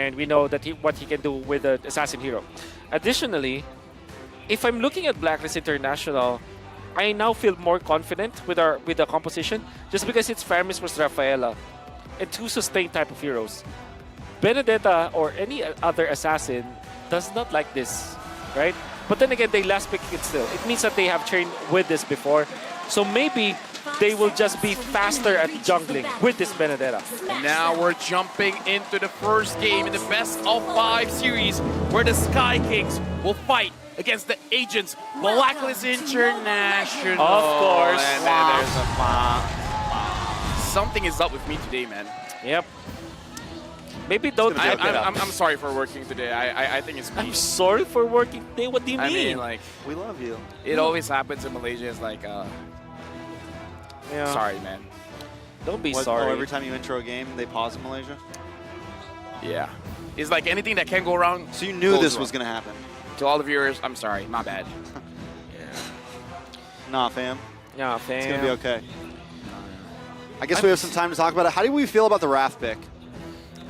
and we know that what he can do with the assassin hero. Additionally, if I'm looking at Blacklist International, I now feel more confident with the composition just because it's Faramis versus Rafaela and two sustained type of heroes. Benedetta or any other assassin does not like this, right? But then again, they last pick it still. It means that they have trained with this before. So maybe they will just be faster at jungling with this Benedetta. Now we're jumping into the first game in the best of 5 series where the Sky Kings will fight against the Agents Blacklist International. Of course. And then there's a something is up with me today, man. Yep. Maybe don't get it up. I'm sorry for working today. I think it's me. I'm sorry for working today? What do you mean? I mean, like, We love you. it always happens in Malaysia. It's like, Yeah. sorry, man. Don't be What, sorry. Oh, every time you intro a game, they pause in Malaysia? Yeah. It's like anything that can go wrong. So you knew goes this wrong. was going to happen? To all the viewers, I'm sorry. My bad. Nah, fam. Yeah, fam. It's going to be okay. I guess we have some time to talk about it. How do we feel about the Wrath pick?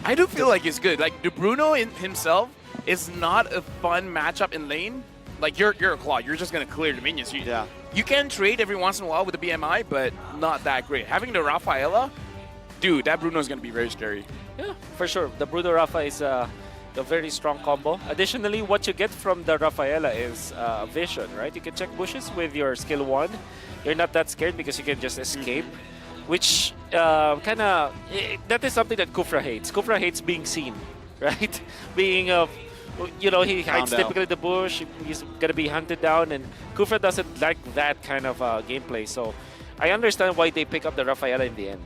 I do feel like it's good. Like, De Bruno in himself is not a fun matchup in lane. Like, you're a Claw. You're just going to clear the minions. You can trade every once in a while with the BMI, but not that great. Having the Rafaela, dude, that Bruno is going to be very scary. Yeah, for sure. The Bruno Rafa is a very strong combo. Additionally, what you get from the Rafaela is vision, right? You can check bushes with your skill 1. You're not that scared because you can just escape, which that is something that Kufra hates. Kufra hates being seen, right? Being he hides typically in the bush. He's gonna be hunted down, and Kufra doesn't like that kind of gameplay. So I understand why they pick up the Rafaela in the end.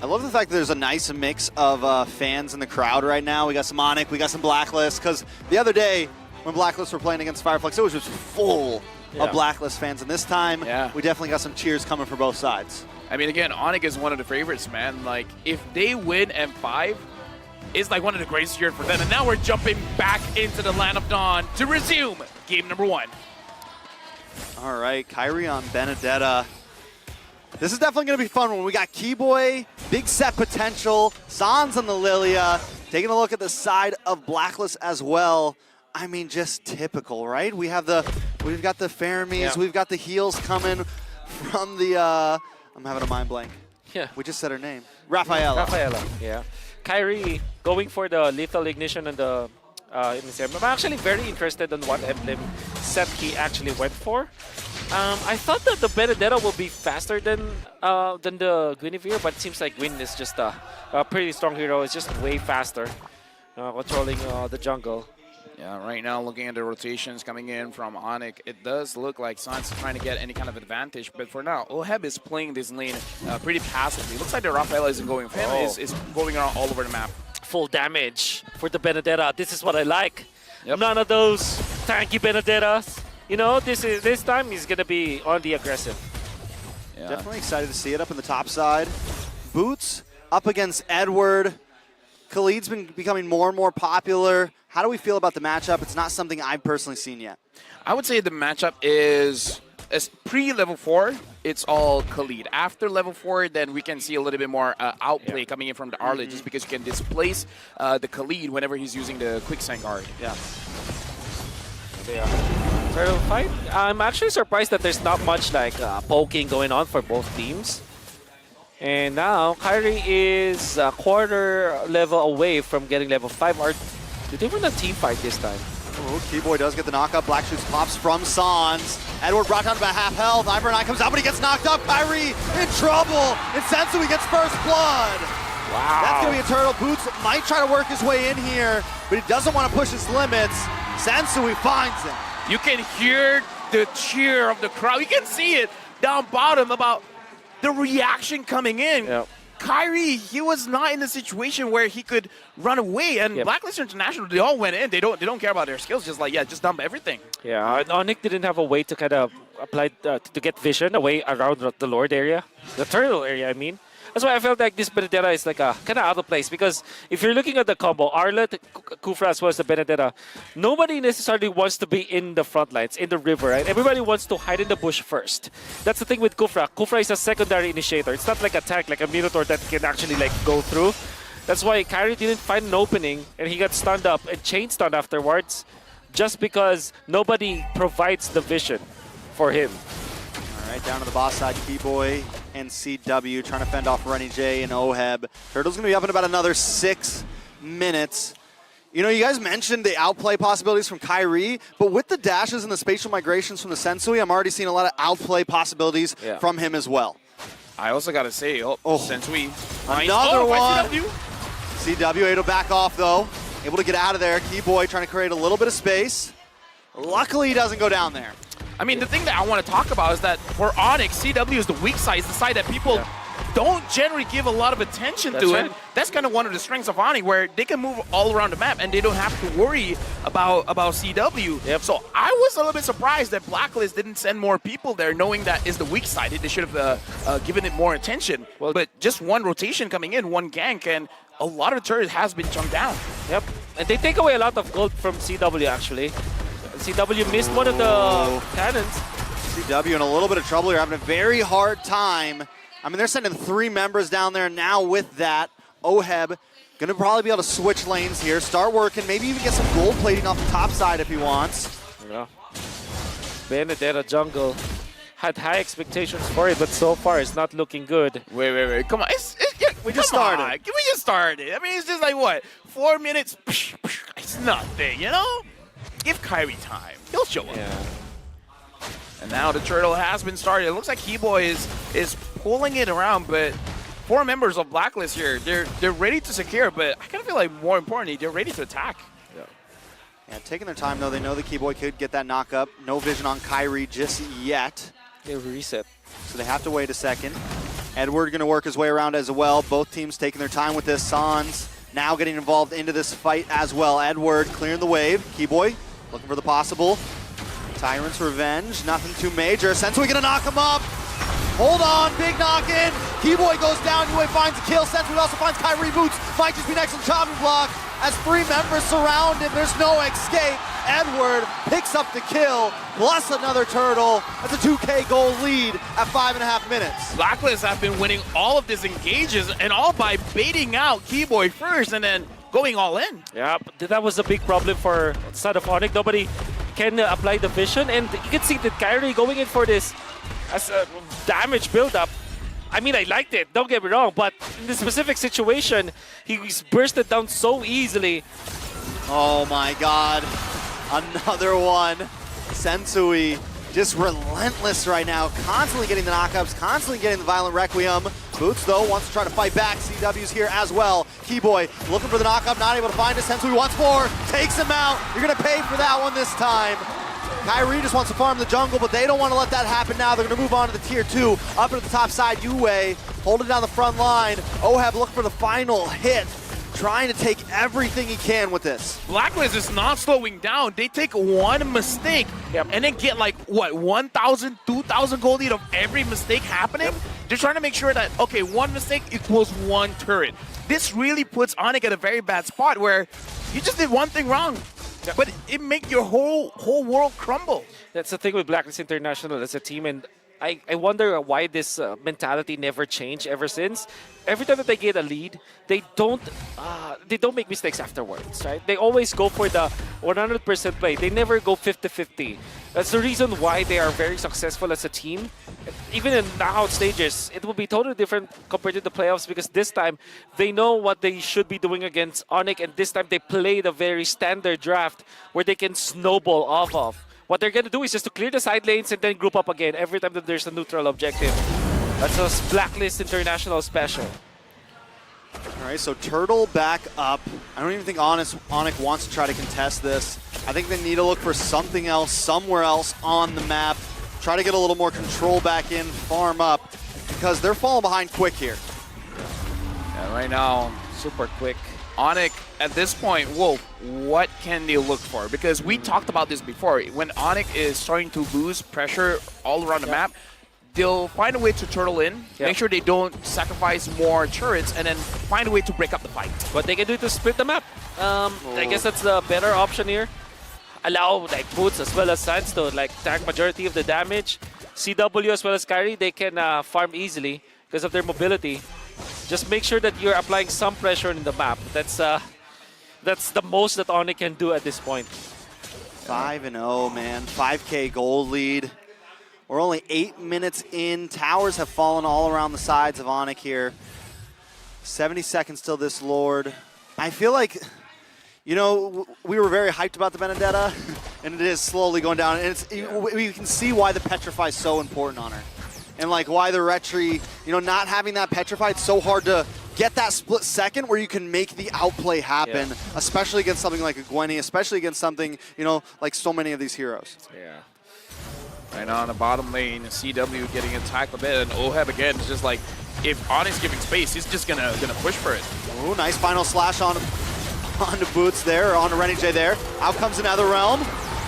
I love the fact that there's a nice mix of fans in the crowd right now. We got some ONIC, we got some Blacklist, because the other day when Blacklist were playing against Fireflex, it was just full of Blacklist fans, and this time we definitely got some cheers coming from both sides. I mean, again, ONIC is one of the favorites, man. Like, if they win M5, it's like one of the greatest years for them. And now we're jumping back into the Land of Dawn to resume game number 1. All right, Kyrie on Benedetta. This is definitely going to be fun when we got Keyboy, big set potential, Sans on the Lilia, taking a look at the side of Blacklist as well. I mean, just typical, right? We've got the Faramis, we've got the heals coming from the, I'm having a mind blank. Yeah. We just said her name. Rafaela. Rafaela, yeah. Kyrie going for the lethal ignition and the I'm actually very interested in what emblem set he actually went for. I thought that the Benedetta will be faster than the Guinevere, but it seems like Gwyn is just a pretty strong hero. It's just way faster, controlling the jungle. Yeah, right now looking at the rotations coming in from ONIC, it does look like Sans is trying to get any kind of advantage, but for now, Oheb is playing this lane pretty passively. Looks like the Rafaela isn't going for him, is going around all over the map. Full damage for the Benedetta. This is what I like. Yep. None of those tanky Benedettas. You know, this time he's gonna be on the aggressive. Yeah. Definitely excited to see it up in the top side. Boots up against Edward. Khalid's been becoming more and more popular. How do we feel about the matchup? It's not something I've personally seen yet. I would say the matchup is pre-level 4, it's all Khalid. After level 4, then we can see a little bit more outplay coming in from the Arlet, just because you can displace the Khalid whenever he's using the quicksand guard. Yeah. Turtle fight. I'm actually surprised that there's not much like poking going on for both teams. And now Kyrie is a quarter level away from getting level 5. Did they win a team fight this time? Oh, Keyboy does get the knockup. Black Shoots pops from Sans. Edward brought down to about half health. Iver9 comes out, but he gets knocked up. Kyrie in trouble. And Sensui gets first blood. Wow. That's going to be a turtle. Boots might try to work his way in here, but he doesn't want to push his limits. Sensui finds him. You can hear the cheer of the crowd. You can see it down bottom about the reaction coming in. Yep. Kyrie, he was not in a situation where he could run away, and Blacklist International, they all went in. They don't care about their skills. Just like, just dump everything. Yeah, ONIC didn't have a way to kind of apply to get vision away around the Lord area, the turtle area. I mean, that's why I felt like this Benedetta is like a kind of out of place, because if you're looking at the combo, Arlet, Kufra as well as the Benedetta, nobody necessarily wants to be in the front lines, in the river, right? Everybody wants to hide in the bush first. That's the thing with Kufra. Kufra is a secondary initiator. It's not like a tank, like a Minotaur that can actually like go through. That's why Kyrie didn't find an opening, and he got stunned up and chain stunned afterwards, just because nobody provides the vision for him. All right, down to the boss side, Keyboy and CW trying to fend off Rennie J and Oheb. Turtle's going to be up in about another 6 minutes. You know, you guys mentioned the outplay possibilities from Kyrie, but with the dashes and the spatial migrations from the Sensui, I'm already seeing a lot of outplay possibilities from him as well. I also got to say, Sensui. Another one. CW. CW able to back off, though. Able to get out of there. Keyboy trying to create a little bit of space. Luckily, he doesn't go down there. I mean, the thing that I want to talk about is that for ONIC, CW is the weak side. It's the side that people don't generally give a lot of attention to. Right. And that's kind of one of the strengths of ONIC, where they can move all around the map and they don't have to worry about CW. Yep. So I was a little bit surprised that BLACKLIST didn't send more people there, knowing that is the weak side. They should have given it more attention. Well, but just one rotation coming in, one gank, and a lot of the turret has been jumped down. Yep. And they take away a lot of gold from CW, actually. CW missed one of the cannons. CW in a little bit of trouble here, having a very hard time. I mean, they're sending 3 members down there now with that. Oheb going to probably be able to switch lanes here, start working, maybe even get some gold plating off the top side if he wants. Yeah. Benedetta jungle had high expectations for it, but so far it's not looking good. Wait. Come on. We just started. We just started. I mean, it's just like, what, 4 minutes? It's nothing, you know? Give Kyrie time. He'll show up. Yeah. And now the turtle has been started. It looks like Keyboy is pulling it around, but 4 members of BLACKLIST here, they're ready to secure, but I kind of feel like more importantly, they're ready to attack. Yeah, taking their time though. They know the Keyboy could get that knock up. No vision on Kyrie just yet. They reset. So they have to wait a second. Edward going to work his way around as well. Both teams taking their time with this. Sans now getting involved into this fight as well. Edward clearing the wave. Keyboy looking for the possible. Tyrant's Revenge, nothing too major. Sensui gonna knock him up. Hold on, big knock in. Keyboy goes down, UA finds a kill. Sensui also finds Kyrie Boots. Might just be next on chopping block. As 3 members surround him, there's no escape. Edward picks up the kill, plus another turtle. That's a 2K goal lead at 5.5 minutes. BLACKLIST have been winning all of these engages, and all by baiting out Keyboy first and then going all in. Yeah, that was a big problem for the side of ONIC. Nobody can apply the vision, and you can see that Kyrie going in for this as a damage build-up. I mean, I liked it, don't get me wrong, but in this specific situation, he's bursted down so easily. Oh my god, another one. Sensui just relentless right now, constantly getting the knockups, constantly getting the violent Requiem. Boots, though, wants to try to fight back. CW's here as well. Keyboy looking for the knockup, not able to find it. Sensui once more, takes him out. You're going to pay for that one this time. Kyrie just wants to farm the jungle, but they don't want to let that happen now. They're going to move on to the tier 2. Up into the top side, Yue holding down the front line. Oheb looking for the final hit, trying to take everything he can with this. BLACKLIST is not slowing down. They take one mistake and then get like, what, 1,000, 2,000 gold lead of every mistake happening? They're trying to make sure that, okay, one mistake equals 1 turret. This really puts ONIC at a very bad spot where you just did one thing wrong, but it make your whole world crumble. That's the thing with BLACKLIST International as a team, and I wonder why this mentality never changed ever since. Every time that they get a lead, they don't make mistakes afterwards, right? They always go for the 100% play. They never go 50-50. That's the reason why they are very successful as a team. Even in knockout stages, it will be totally different compared to the playoffs, because this time they know what they should be doing against ONIC, and this time they played a very standard draft where they can snowball off of. What they're going to do is just to clear the side lanes and then group up again every time that there's a neutral objective. That's a BLACKLIST International special. All right, so Turtle back up. I don't even think ONIC wants to try to contest this. I think they need to look for something else, somewhere else on the map. Try to get a little more control back in, farm up, because they're falling behind quick here. Yeah, right now, Super quick. ONIC, at this point, whoa, what can they look for? Because we talked about this before. When ONIC is starting to lose pressure all around the map, they'll find a way to turtle in, make sure they don't sacrifice more turrets, and then find a way to break up the fight. What they can do to split the map. I guess that's the better option here. Allow like Boots as well as Sans to like tank majority of the damage. CW as well as Kyrie, they can farm easily because of their mobility. Just make sure that you're applying some pressure in the map. That's the most that ONIC can do at this point. 5-0, man. 5K gold lead. We're only 8 minutes in. Towers have fallen all around the sides of ONIC here. 70 seconds till this Lord. I feel like, you know, we were very hyped about the Benedetta, and it is slowly going down. And we can see why the Petrify is so important on her. And like why the Retri, you know, not having that Petrify, it's so hard to get that split second where you can make the outplay happen, especially against something like a Gwenny, especially against something, you know, like so many of these heroes. Yeah. Right now on the bottom lane, CW getting attacked a bit, and Oheb again is just like, if ONIC's giving space, he's just gonna push for it. Ooh, nice final slash on the Boots there, or on the Renny J there. Out comes another Realm.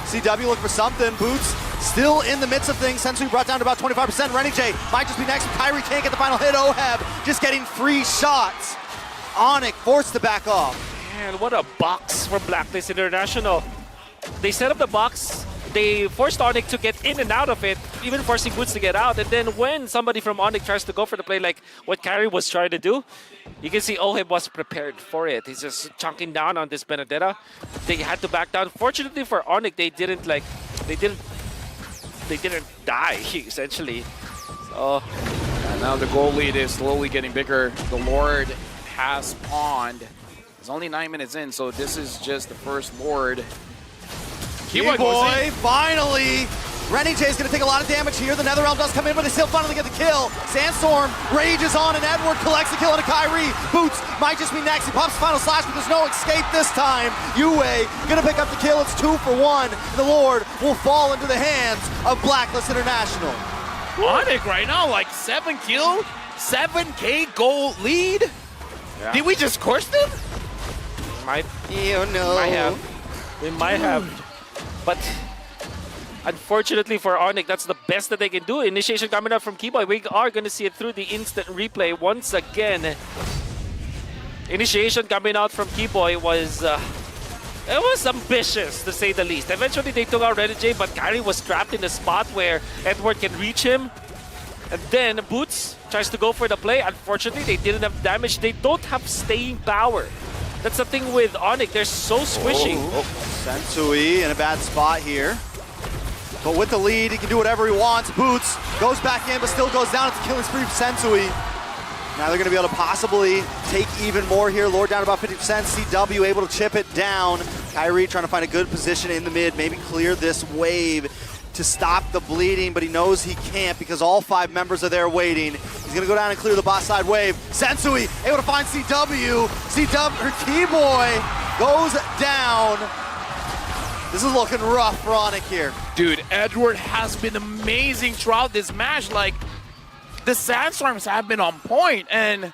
CW looking for something. Boots still in the midst of things. Sensui brought down to about 25%. Renny J might just be next. Kyrie can't get the final hit. Oheb just getting free shots. ONIC forced to back off. Man, what a box from BLACKLIST International. They set up the box. They forced ONIC to get in and out of it, even forcing Boots to get out. And then when somebody from ONIC tries to go for the play like what Kyrie was trying to do, you can see Oheb was prepared for it. He's just chunking down on this Benedetta. They had to back down. Fortunately for ONIC, they didn't die, essentially. So, and now the goal lead is slowly getting bigger. The Lord has spawned. It's only 9 minutes in, so this is just the first Lord. Boy, finally! Renny J is going to take a lot of damage here. The Netherrealm does come in, but they still finally get the kill. Sandstorm rages on, and Edward collects the kill on a Kyrie. Boots might just be next. He pops the final slash, but there's no escape this time. Yue going to pick up the kill. It's 2 for 1. The Lord will fall into the hands of BLACKLIST International. ONIC right now, like 7 kill, 7K gold lead. Yeah. Did we just course them? Might have. We might have. But unfortunately for ONIC, that's the best that they can do. Initiation coming up from Keyboy. We are going to see it through the instant replay once again. Initiation coming out from Keyboy was it was ambitious, to say the least. Eventually, they took out Renny J, but Kyrie was trapped in a spot where Edward can reach him. And then Boots tries to go for the play. Unfortunately, they didn't have damage. They don't have staying power. That's the thing with ONIC. They're so squishy. Sensui in a bad spot here. But with the lead, he can do whatever he wants. Boots goes back in, but still goes down. It's a killing spree for Sensui. Now they're going to be able to possibly take even more here. Lord down about 50%. CW able to chip it down. Kyrie trying to find a good position in the mid, maybe clear this wave to stop the bleeding, but he knows he can't because all 5 members are there waiting. He's going to go down and clear the boss side wave. Sensui able to find CW. Keyboy goes down. This is looking rough for ONIC here. Dude, Edward has been amazing throughout this match. Like, the Sandstorms have been on point, and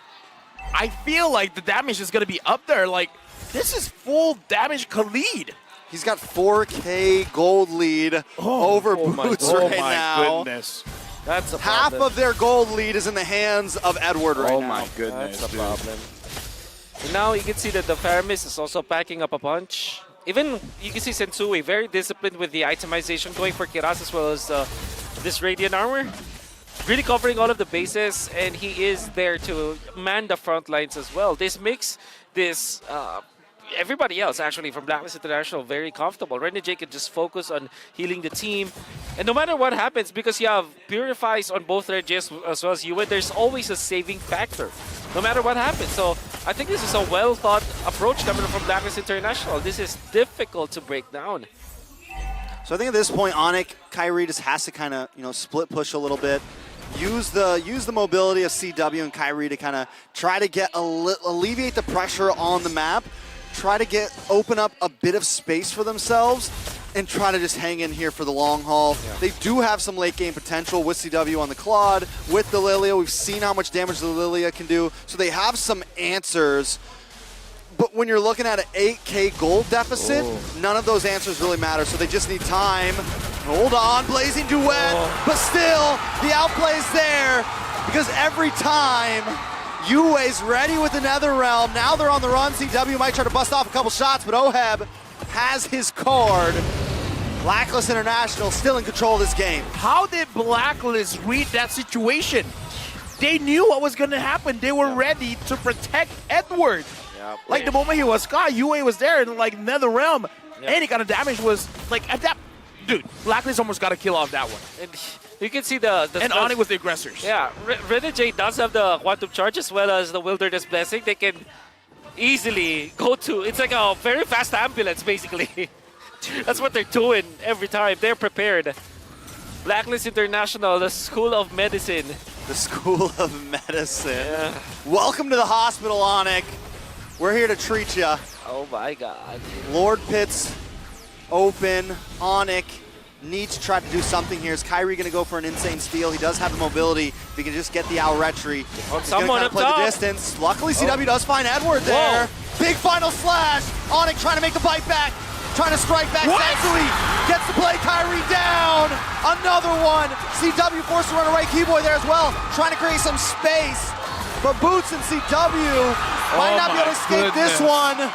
I feel like the damage is going to be up there. Like, this is full damage Khalid. He's got 4K gold lead over Boots right now. Oh my goodness. That's a Half problem. of their gold lead is in the hands of Edward right now. Oh my goodness, That's a problem. And now you can see that the Faramis is also packing up a punch. Even you can see Sensui very disciplined with the itemization, going for Kiraz as well as this Radiant Armor. Really covering all of the bases, and he is there to man the front lines as well. This makes this everybody else actually from BLACKLIST International very comfortable. Renny J can just focus on healing the team. And no matter what happens, because you have Purifies on both Red J as well as Yue, there's always a saving factor, no matter what happens. So I think this is a well-thought approach coming from BLACKLIST International. This is difficult to break down. So I think at this point, ONIC, Kyrie just has to kind of, you know, split push a little bit. Use the mobility of CW and Kyrie to kind of try to get alleviate the pressure on the map. Try to open up a bit of space for themselves and try to just hang in here for the long haul. Yeah. They do have some late game potential with CW on the Claude, with the Lilia. We've seen how much damage the Lilia can do, so they have some answers. But when you're looking at an 8K gold deficit, none of those answers really matter, so they just need time. Hold on, Blazing Duet, but still, the outplay's there, because every time Yue's ready with the Netherrealm. Now they're on the run. CW might try to bust off a couple shots, but Oheb has his card. BLACKLIST International still in control of this game. How did BLACKLIST read that situation? They knew what was going to happen. They were ready to protect Edward. Yeah, Like the moment he was caught, UA was there in like Nether Realm. Any kind of damage was like at that. Dude, Blacklist almost got a kill off that one. And you can see the And ONIC was the aggressors. Yeah, Renegade does have the Quantum Charge as well as the Wilderness Blessing. They can easily go to, it's like a very fast ambulance basically. That's what they're doing every time. They're prepared. Blacklist International, the School of Medicine. The School of Medicine. Yeah. Welcome to the hospital, ONIC. We're here to treat you. Oh my god. Lord Pit's open. ONIC needs to try to do something here. Is Kyrie going to go for an insane steal? He does have the mobility. If he can just get the Owl Retry, he's going to play the distance. Luckily, CW does find Edward there. Whoa. Big final slash. ONIC trying to make the bite back. Trying to strike back. Sensui gets the play. Kyrie down. Another one. CW forced to run away. Keyboy there as well. Trying to create some space. But Boots and CW might not be able to escape this one.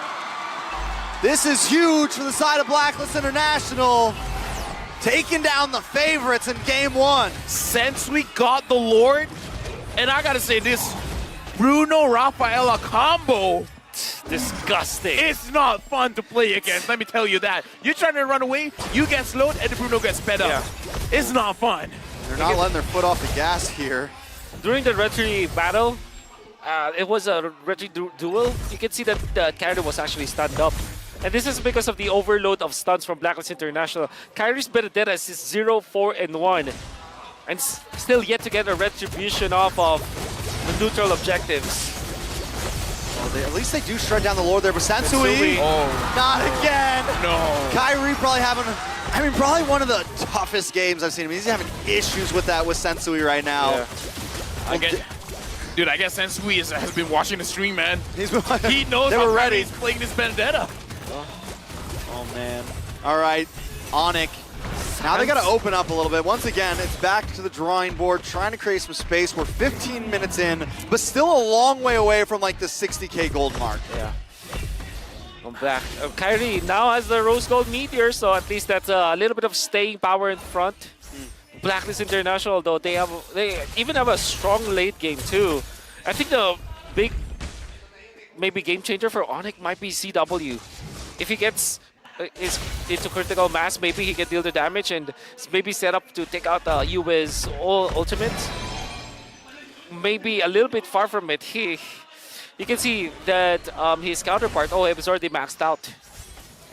This is huge for the side of Blacklist International. Taking down the favorites in game one. Since we got the Lord, and I gotta say this Bruno Rafaela combo, Disgusting. it's not fun to play against, let me tell you that. You're trying to run away, you get slowed, and the Bruno gets sped up. It's not fun. They're not letting their foot off the gas here. During the Retry battle, it was a Retry duel. You can see that the character was actually stunned up. And this is because of the overload of stuns from Blacklist International. Kyrie's Benedetta is 0-4-1. And still yet to get a retribution off of the neutral objectives. Well, at least they do strike down the Lord there, but Sensui, not again. No. Kyrie probably having, probably one of the toughest games I've seen him. He's having issues with that with Sensui right now. Yeah. Dude, I guess Sensui has been watching the stream, man. He knows they how were ready. Kyrie's playing this Benedetta. Oh man. All right, ONIC. Now they got to open up a little bit. Once again, it's back to the drawing board, trying to create some space. We're 15 minutes in, but still a long way away from like the 60K gold mark. Yeah. I'm back. Kyrie now has the Rose Gold Meteor, so at least that's a little bit of staying power in front. Blacklist International, though, they even have a strong late game too. I think the big maybe game changer for ONIC might be CW. If he gets into critical mass, maybe he can deal the damage and maybe set up to take out UWI's ultimate. Maybe a little bit far from it. You can see that his counterpart, OHEB, is already maxed out.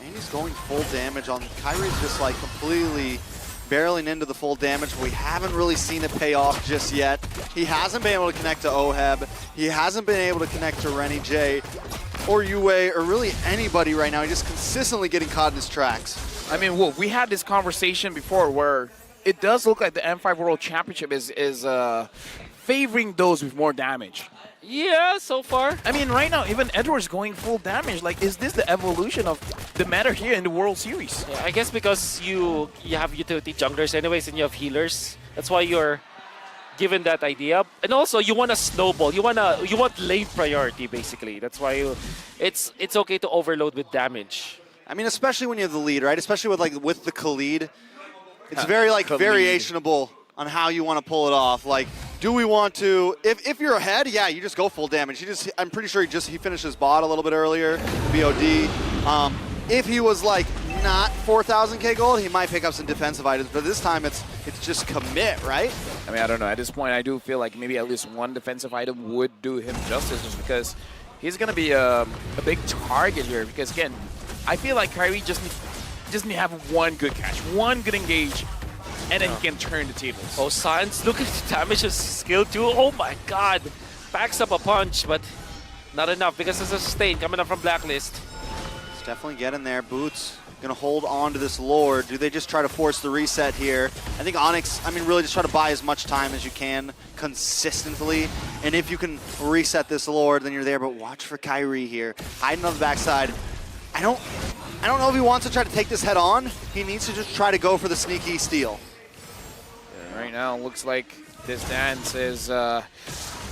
And he's going full damage on Kyrie's just like completely barreling into the full damage. We haven't really seen it pay off just yet. He hasn't been able to connect to OHEB. He hasn't been able to connect to Renny J or UA or really anybody right now. He's just consistently getting caught in his tracks. I mean, Wolf, we had this conversation before where it does look like the M5 World Championship is favoring those with more damage. Yeah, so far. I mean, right now, even Edward's going full damage. Like, is this the evolution of the meta here in the World Series? Yeah, I guess because you have utility junglers anyways and you have healers. That's why you're given that idea. And also, you want to snowball. You want lane priority, basically. That's why it's okay to overload with damage. I mean, especially when you have the lead, right? Especially with the Khalid. It's very variationable on how you want to pull it off. Like, do we want to, if you're ahead, yeah, you just go full damage. I'm pretty sure he finished his bot a little bit earlier, BOD. If he was like not 4,000K gold, he might pick up some defensive items, but this time it's just commit, right? I mean, I don't know. At this point, I do feel like maybe at least one defensive item would do him justice, just because he's going to be a big target here. Because again, I feel like Kyrie just need to have one good catch, one good engage, and then he can turn the tables. Oh, Science, look at the damage his skill too. Oh my god. Backs up a punch, but not enough because there's a sustain coming up from Blacklist. It's definitely getting there. Boots gonna hold on to this Lord. Do they just try to force the reset here? I think ONIC, really just try to buy as much time as you can consistently. And if you can reset this Lord, then you're there. But watch for Kyrie here. Hiding on the backside. I don't know if he wants to try to take this head on. He needs to just try to go for the sneaky steal. Right now, it looks like this dance is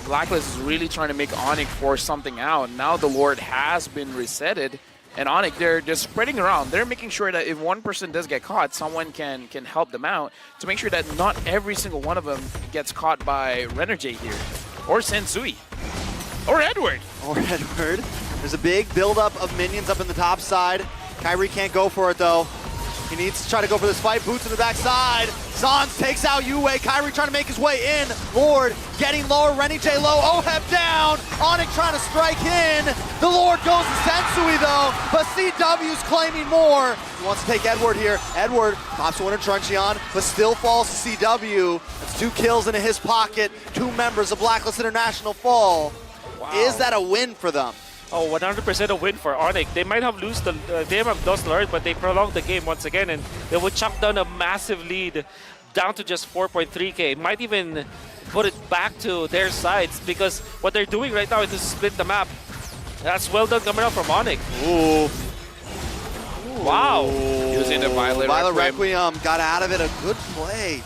Blacklist is really trying to make ONIC force something out. Now the Lord has been resetted, and ONIC, they're just spreading around. They're making sure that if one person does get caught, someone can help them out to make sure that not every single one of them gets caught by Renerjay here. Or Sensui. Or Edward. Or Edward. There's a big buildup of minions up in the top side. Kyrie can't go for it though. He needs to try to go for this fight. Boots in the backside. Sans takes out Yue. Kyrie trying to make his way in. Lord getting lower. Renny J low. Oheb down. ONIC trying to strike in. The Lord goes to Sensui though, but CW's claiming more. He wants to take Edward here. Edward pops one of Truncheon, but still falls to CW. That's 2 kills into his pocket. 2 members of BLACKLIST International fall. Wow. Is that a win for them? Oh, 100% a win for ONIC. They might have lost the Lord, but they prolonged the game once again, and they would chop down a massive lead down to just 4.3k. Might even put it back to their sides because what they're doing right now is to split the map. That's well done coming out from ONIC. Ooh. Wow. Using the Violet Requiem got out of it. A good play.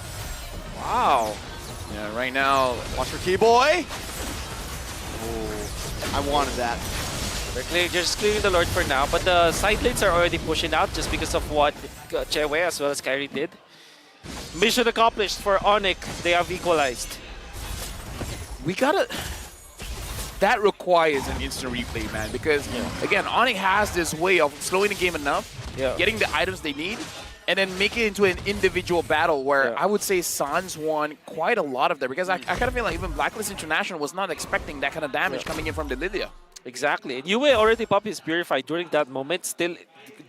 Wow. Yeah, right now. Watch for Keyboy. I wanted that. They're just clearing the Lord for now, but the side lanes are already pushing out just because of what Chewe as well as Kyrie did. Mission accomplished for ONIC. They have equalized. We gotta... That requires an instant replay, man, because, again, ONIC has this way of slowing the game enough, getting the items they need, and then make it into an individual battle where I would say Sans won quite a lot of them, because I kind of feel like even BLACKLIST International was not expecting that kind of damage coming in from the Lilia. Exactly. And Yue already popped his Purify during that moment, still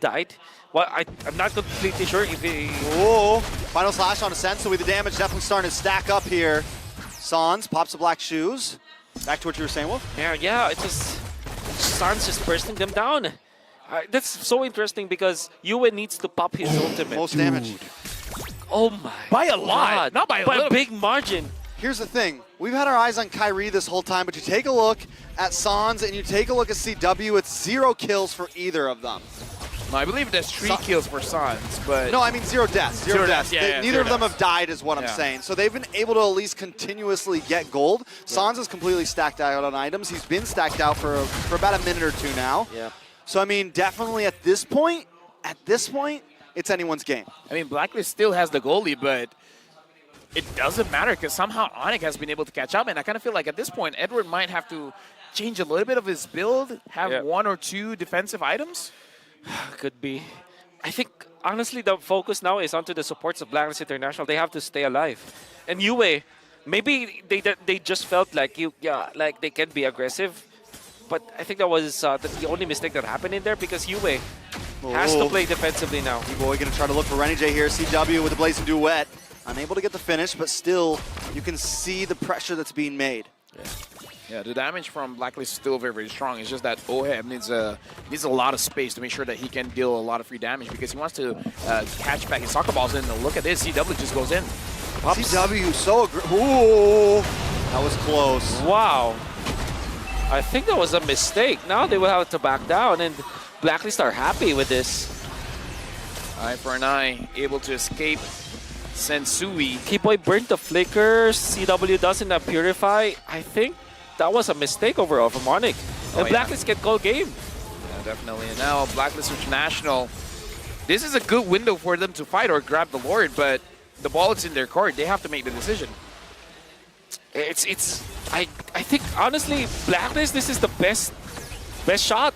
died. Well, I'm not completely sure if he... Ooh, final slash on a Sensui. The damage definitely starting to stack up here. Sans pops the black shoes. Back to what you were saying, Wolf? Yeah, it's just... Sans just bursting them down. That's so interesting because Yue needs to pop his ultimate. Most damage. Oh my By a lot, not by a little. By a big margin. Here's the thing. We've had our eyes on Kyrie this whole time, but you take a look at Sans and you take a look at CW, it's 0 kills for either of them. No, I believe there's 3 kills for Sans, but... No, I mean 0 deaths. 0 deaths. Yeah, Neither of them have died is what I'm saying. So they've been able to at least continuously get gold. Sans is completely stacked out on items. He's been stacked out for about a minute or 2 now. Yeah. So, I mean, definitely at this point, it's anyone's game. I mean, BLACKLIST still has the goalie, but it doesn't matter because somehow ONIC has been able to catch up. And I kind of feel like at this point, Edward might have to change a little bit of his build, have 1 or 2 defensive items. Could be. I think, honestly, the focus now is onto the supports of BLACKLIST International. They have to stay alive. And Yue, maybe they just felt like like they can be aggressive. But I think that was the only mistake that happened in there because Yue has to play defensively now. Boy going to try to look for Renny J here. CW with the Blazing Duet. Unable to get the finish, but still, you can see the pressure that's being made. Yeah, the damage from BLACKLIST is still very, very strong. It's just that Oheb needs a lot of space to make sure that he can deal a lot of free damage because he wants to catch back his soccer balls in. And look at this, CW just goes in. Pops. CW so aggressive. Ooh, that was close. Wow. I think that was a mistake. Now they will have to back down, and BLACKLIST are happy with this. Eye for an eye, able to escape Sensui. Keyboy burnt the flickers. CW doesn't have Purify. I think that was a mistake overall from ONIC. And BLACKLIST can call game. Yeah, definitely. And now BLACKLIST International. This is a good window for them to fight or grab the Lord, but the ball is in their court. They have to make the decision. I think honestly, BLACKLIST, this is the best shot.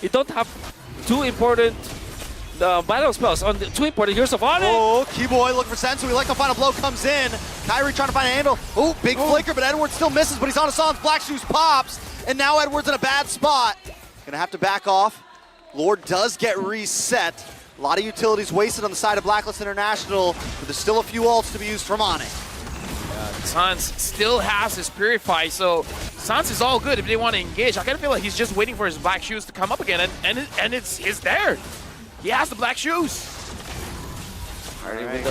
You don't have 2 important battle spells on the 2 important Heroes of ONIC. Oh, Keyboy looking for Sensui. Like the final blow comes in. Kyrie trying to find a handle. Oh, big flicker, but Edward still misses, but he's on a Sans. Black Shoes pops, and now Edward's in a bad spot. Gonna have to back off. Lord does get reset. A lot of utilities wasted on the side of BLACKLIST International, but there's still a few ults to be used from ONIC. Sans still has his Purify, so Sans is all good if they want to engage. I kind of feel like he's just waiting for his black shoes to come up again, and it's there. He has the black shoes. Alright, with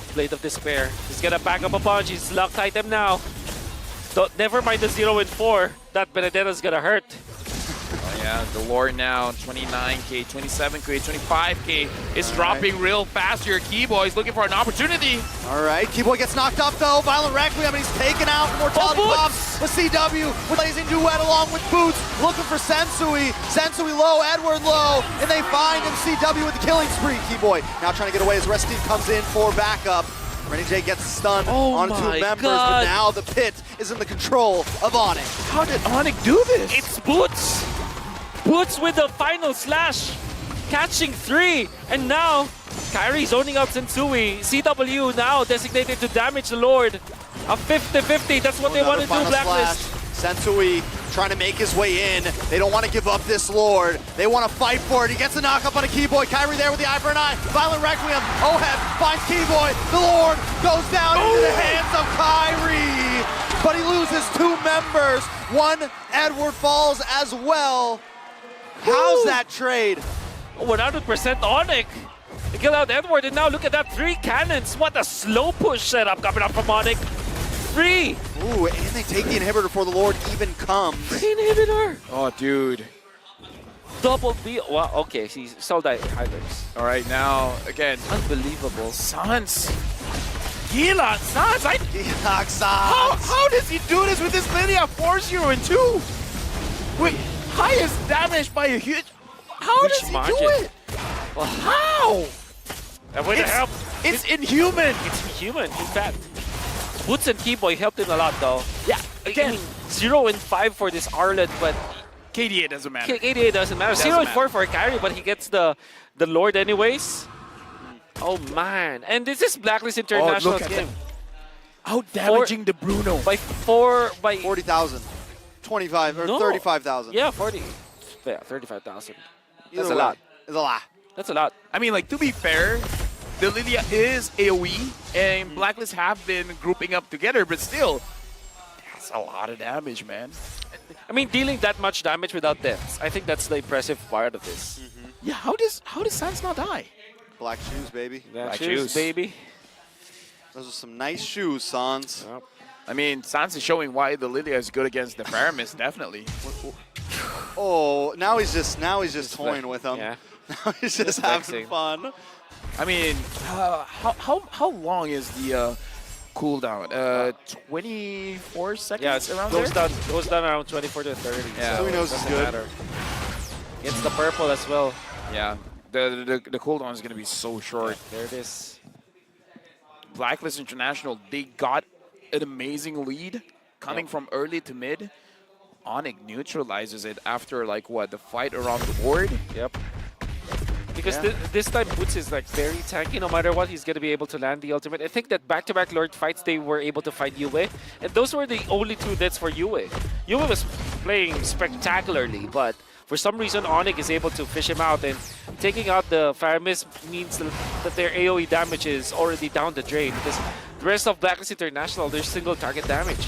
the Blade of Despair. He's gonna back up a bunch. He's locked item now. Never mind the 0 and 4. That Benedetta's gonna hurt. Oh yeah, the Lord now, 29k, 27k, 25k. It's dropping real fast here. Keyboy's looking for an opportunity. All right, Keyboy gets knocked up though. Violent Requiem, and he's taken out. Mortality pops with CW, with Blazing Duet along with Boots, looking for Sensui. Sensui low, Edward low, and they find him. CW with the killing spree. Keyboy now trying to get away as the rest team comes in for backup. Renny J gets stunned Oh on 2 my members, God. but now the pit is in the control of ONIC. How did ONIC do this? It's Boots! Boots with the final slash, catching 3, and now Kairi zoning out Sensui. CW now designated to damage the Lord. A 50-50, that's what they want to do, Another final Blacklist. slash. Sensui trying to make his way in. They don't want to give up this Lord. They want to fight for it. He gets a knock-up on a Keyboy. Kyrie there with the eye for an eye. Violent Requiem. Oheb finds Keyboy. The Lord goes down into the hands of Kyrie. But he loses 2 members. 1 Edward falls as well. How's that trade? 100% ONIC. They kill out Edward, and now look at that, 3 cannons. What a slow push setup coming up from ONIC. 3 Ooh, and they take the inhibitor before the Lord even comes. inhibitor. Oh, dude. Double B. Wow, okay, he sold that highlights. All right, now, again, Unbelievable. Sans. Gila, Sans, how does he do this with this Lydia? 4-0 and 2. Wait, highest damage by a huge. How Huge does he margin. do it? Well, How? and with the help, It's inhuman. it's human, in fact. Boots and Keyboy helped him a lot, though. Yeah, I again, mean, 0 and 5 for this Arlet, but KDA doesn't matter. KDA doesn't matter. Doesn't 0 and 4 matter. for Kyrie, but he gets the Lord anyways. Oh man! And this is Blacklist International look at game. Out damaging the Bruno. By 40,000. 25 or No. 35,000. Yeah, 40. Yeah, 35,000. Either That's a way, lot. It's a lot. That's a lot. I mean, like, to be fair, the Lilia is AoE, and Blacklist have been grouping up together, but still, that's a lot of damage, man. I mean, dealing that much damage without deaths. I think that's the impressive part of this. Yeah, how does Sans not die? Black shoes, baby. Black shoes. shoes, baby. Those are some nice shoes, Sans. Yep. I mean, Sans is showing why the Lilia is good against the Paramis, definitely. Oh, now he's just toying with them. Yeah. Now he's just having flexing. fun. I mean, how long is the cooldown? 24 seconds Yeah, around goes there? down around 24 to 30. Yeah. So he knows it it's doesn't good. matter. Gets the purple as well. Yeah, the cooldown is going to be so short. There it is. Blacklist International, they got an amazing lead coming from early to mid. ONIC neutralizes it after, like, what, the fight around the board? Yep. Because Yeah. this time Boots is like very tanky. No matter what, he's going to be able to land the ultimate. I think that back-to-back Lord fights, they were able to find Yue. And those were the only 2 deaths for Yue. Yue was playing spectacularly, but for some reason, ONIC is able to fish him out. And taking out the Faramis means that their AoE damage is already down the drain. Because the rest of Blacklist International, there's single target damage.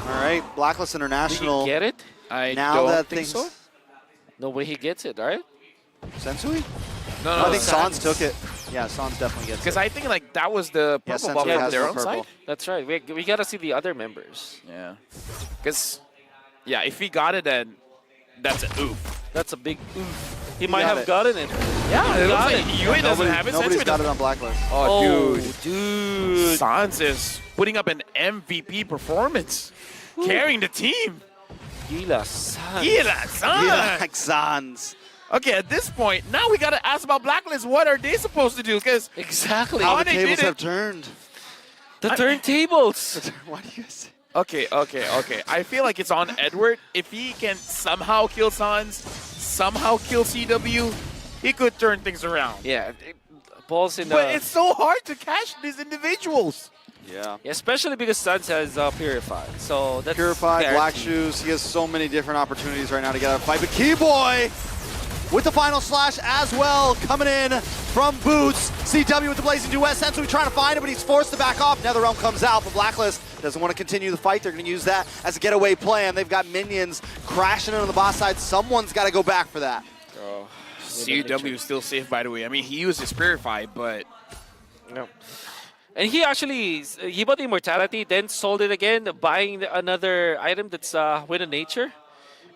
All right, Blacklist Did International. he get it? I Now don't that think things. so. No way he gets it, right? Sensui? No, I think Sans. Sans took it. Yeah, Sans definitely gets Because it. I think, like, that was the Yeah, purple Sensui bubble on has their the own purple. side. That's right. We got to see the other members. Yeah. Because, yeah, if he got it, then that's an oof. That's a big oof. He might got have it. gotten it. Yeah, it looks got like it. Yue doesn't have it. Nobody's Sensui got doesn't. it on Blacklist. Oh, dude. dude. Sans is putting up an MVP performance. Carrying the team. Gila, son. Gila, Sans. Yeah, like Sans. Okay, at this point, now we got to ask about Blacklist. What are they supposed to do? Because Exactly. How the ONIC tables did it. have turned. The turntables. Why do you say? Okay. I feel like it's on Edward. If he can somehow kill Sans, somehow kill CW, he could turn things around. Yeah. Balls in the... But it's so hard to catch these individuals. Yeah. Yeah, especially because Suns has Purify. So that's Purified, Black guaranteed. Shoes. He has so many different opportunities right now to get out of fight. But Keyboy with the final slash as well, coming in from Boots. CW with the Blazing Duet. Sensui trying to find him, but he's forced to back off. Netherrealm comes out, but Blacklist doesn't want to continue the fight. They're going to use that as a getaway plan. They've got minions crashing in on the boss side. Someone's got to go back for that. Oh, CW is still safe, by the way. I mean, he used his Purify, but no. And he actually, he bought Immortality, then sold it again, buying another item that's with a nature.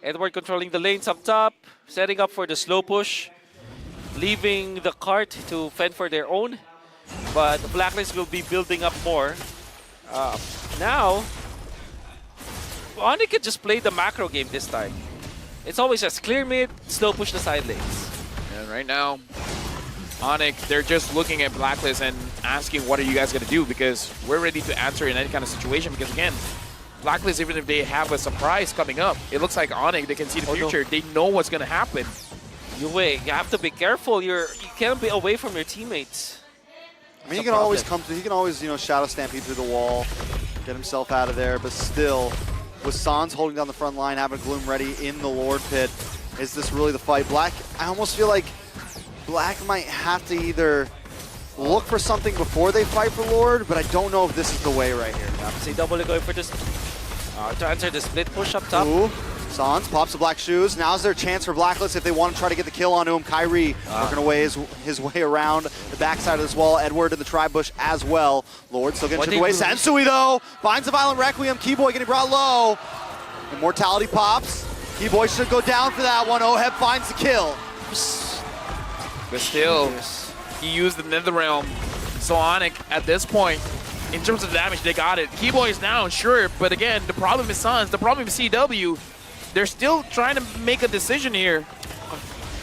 Edward controlling the lanes up top, setting up for the slow push, leaving the cart to fend for their own. But the Blacklist will be building up more. Now, ONIC can just play the macro game this time. It's always just clear mid, slow push the side lanes. and right now, ONIC, they're just looking at Blacklist, and asking, what are you guys going to do? Because we're ready to answer in any kind of situation. Because again, BLACKLIST, even if they have a surprise coming up, it looks like ONIC, they can see the future. They know what's going to happen. You have to be careful. You can't be away from your teammates. I mean, he can always shadow stampede through the wall, get himself out of there, but still, with Sans holding down the front line, having Gloom ready in the Lord Pit, is this really the fight? Black, I almost feel like Black might have to either look for something before they fight for Lord, but I don't know if this is the way right here. CW going for this, to answer the split push up top. Ooh. Sans pops the black shoes. Now's their chance for BLACKLIST if they want to try to get the kill onto him. Kyrie working away his way around the backside of this wall. Edward in the tri-bush as well. Lord still getting chipped away. Sensui though finds the Violent Requiem. Keyboy getting brought low. Immortality pops. Keyboy should go down for that one. Oheb finds the kill. But still, he used the Netherrealm. So ONIC at this point, in terms of damage, they got it. Keyboy is down, sure, but again, the problem is Sans, the problem is CW. They're still trying to make a decision here.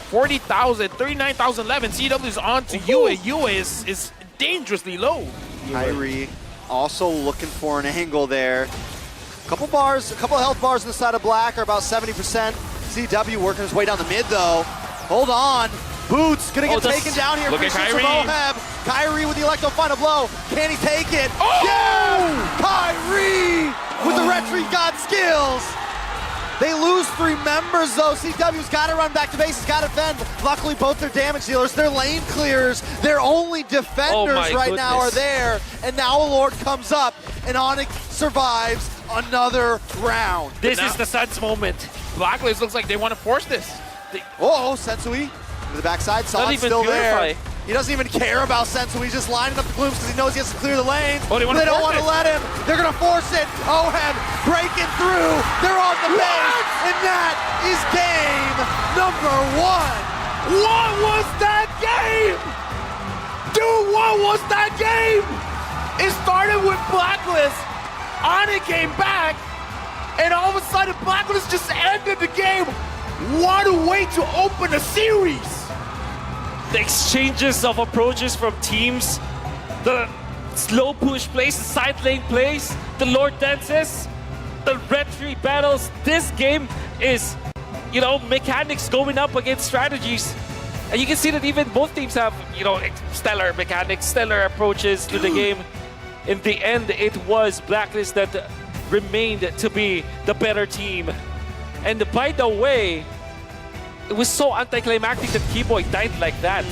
40,000, 39,011. CW is on to Yue. Yue is dangerously low. Kyrie also looking for an angle there. A couple health bars on the side of Black are about 70%. CW working his way down the mid though. Hold on. Boots gonna get taken down here. Look at Kyrie. Kyrie with the Electro final blow. Can he take it? Oh! Yeah! Kyrie with the Retreat God skills. They lose 3 members though. CW's got to run back to base. He's got to defend. Luckily, both their damage dealers, their lane clears, their only defenders right now are there. And now a Lord comes up, and ONIC survives another round. This is the Suns moment. BLACKLIST looks like they want to force this. Oh, Sensui to the backside. Sans still there. He doesn't even care about Sensui. He's just lining up the Glooms because he knows he has to clear the lanes. Oh, they don't want to let him. They're going to force it. Oheb breaking through. They're on the base. And that is game number 1. What was that game? Dude, what was that game? It started with BLACKLIST. ONIC came back. And all of a sudden, BLACKLIST just ended the game. What a way to open a series. The exchanges of approaches from teams, the slow push plays, the side lane plays, the Lord dances, the retreat battles. This game is, mechanics going up against strategies. And you can see that even both teams have, stellar mechanics, stellar approaches to the game. In the end, it was BLACKLIST that remained to be the better team. And by the way, it was so anticlimactic that Keyboy died like that.